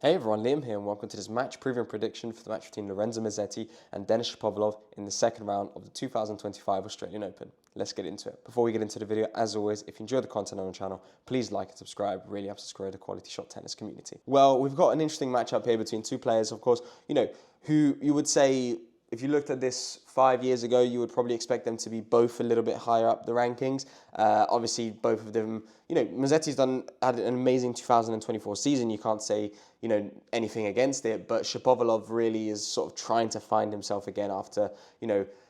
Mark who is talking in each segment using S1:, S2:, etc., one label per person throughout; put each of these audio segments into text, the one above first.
S1: Hey everyone, Liam here and welcome to this match preview and prediction for the match between Lorenzo Musetti and Denis Shapovalov in the second round of the 2025 Australian Open. Let's get into it. Before we get into the video, as always, if you enjoy the content on the channel, please like and subscribe. It really helps us grow the quality shot tennis community. Well, we've got an interesting matchup here between two players, of course, who you would say, if you looked at this 5 years ago, you would probably expect them to be both a little bit higher up the rankings. Obviously, both of them, Musetti's had an amazing 2024 season. You can't say, anything against it. But Shapovalov really is sort of trying to find himself again after,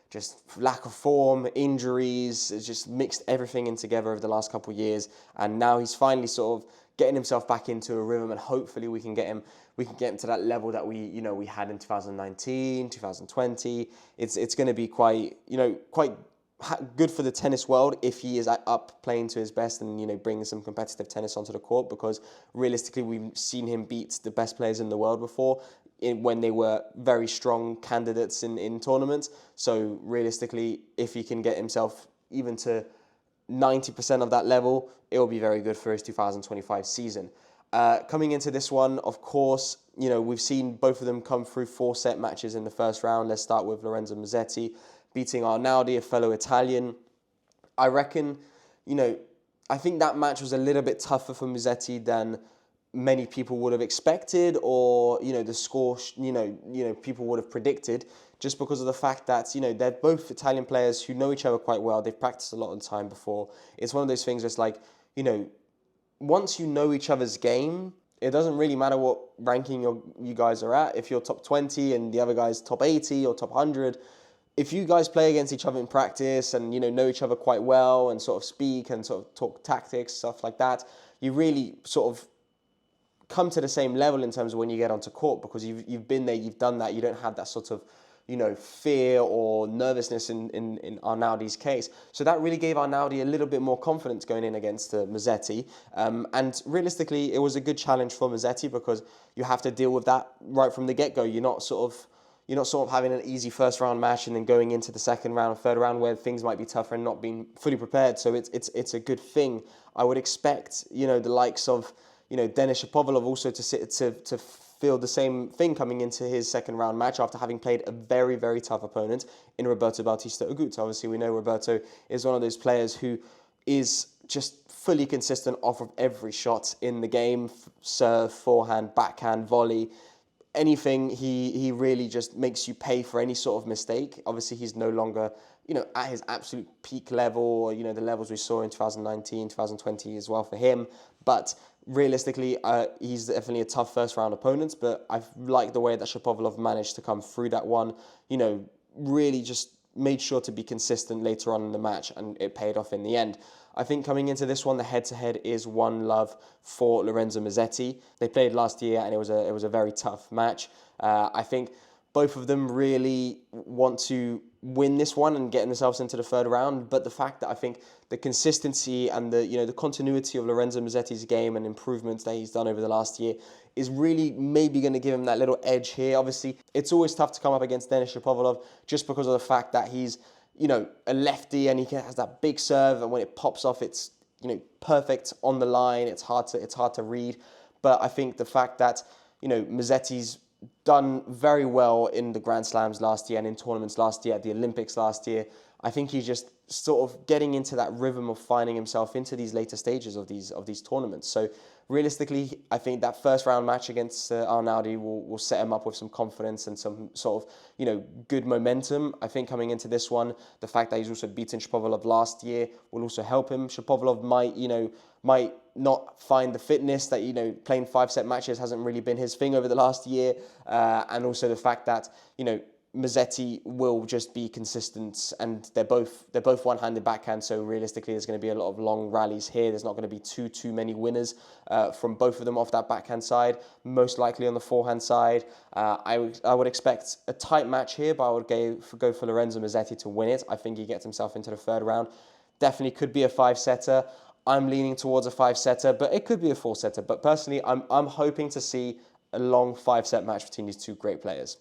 S1: just lack of form, injuries. It's just mixed everything in together over the last couple of years. And now he's finally sort of getting himself back into a rhythm, and hopefully we can get him to that level that we had in 2019, 2020. It's going to be quite good for the tennis world if he is up playing to his best and bringing some competitive tennis onto the court, because realistically we've seen him beat the best players in the world before when they were very strong candidates in tournaments. So realistically, if he can get himself even to 90% of that level, it will be very good for his 2025 season. Coming into this one, of course, we've seen both of them come through 4-set matches in the first round. Let's start with Lorenzo Musetti beating Arnaldi, a fellow Italian. I reckon, I think that match was a little bit tougher for Musetti than many people would have expected, or the score people would have predicted, just because of the fact that they're both Italian players who know each other quite well. They've practiced a lot of the time before. It's one of those things where it's like, once you know each other's game, it doesn't really matter what ranking you guys are at. If you're top 20 and the other guy's top 80 or top 100, if you guys play against each other in practice and know each other quite well and sort of speak and sort of talk tactics, stuff like that, you really sort of come to the same level in terms of when you get onto court, because you've been there, you've done that. You don't have that sort of fear or nervousness in Arnaldi's case. So that really gave Arnaldi a little bit more confidence going in against Musetti. And realistically, it was a good challenge for Musetti, because you have to deal with that right from the get-go. You're not sort of having an easy first round match and then going into the second round, third round, where things might be tougher and not being fully prepared. So it's a good thing. I would expect the likes of Denis Shapovalov also to feel the same thing coming into his second round match after having played a very, very tough opponent in Roberto Bautista Agut. Obviously, we know Roberto is one of those players who is just fully consistent off of every shot in the game: serve, forehand, backhand, volley. Anything, he really just makes you pay for any sort of mistake. Obviously, he's no longer at his absolute peak level, or the levels we saw in 2019, 2020 as well for him. But realistically, he's definitely a tough first round opponent. But I like the way that Shapovalov managed to come through that one. Really just made sure to be consistent later on in the match, and it paid off in the end. I think coming into this one, the head-to-head is 1-love for Lorenzo Musetti. They played last year, and it was a very tough match. I think both of them really want to win this one and get themselves into the third round. But the fact that I think the consistency and the continuity of Lorenzo Musetti's game and improvements that he's done over the last year is really maybe going to give him that little edge here. Obviously, it's always tough to come up against Denis Shapovalov, just because of the fact that he's a lefty and he has that big serve, and when it pops off, it's perfect on the line. It's hard to read. But I think the fact that Musetti's done very well in the Grand Slams last year and in tournaments last year, at the Olympics last year, I think he's just sort of getting into that rhythm of finding himself into these later stages of these tournaments. So realistically, I think that first round match against Arnaldi will set him up with some confidence and some sort of good momentum. I think coming into this one, the fact that he's also beaten Shapovalov last year will also help him. Shapovalov might not find the fitness that playing 5-set matches hasn't really been his thing over the last year, and also the fact that Musetti will just be consistent, and they're both one-handed backhand. So realistically, there's going to be a lot of long rallies here. There's not going to be too many winners from both of them off that backhand side. Most likely on the forehand side, I would expect a tight match here, but I would go for Lorenzo Musetti to win it. I think he gets himself into the third round. Definitely could be a 5-setter. I'm leaning towards a 5-setter, but it could be a 4-setter. But personally, I'm hoping to see a long 5-set match between these two great players.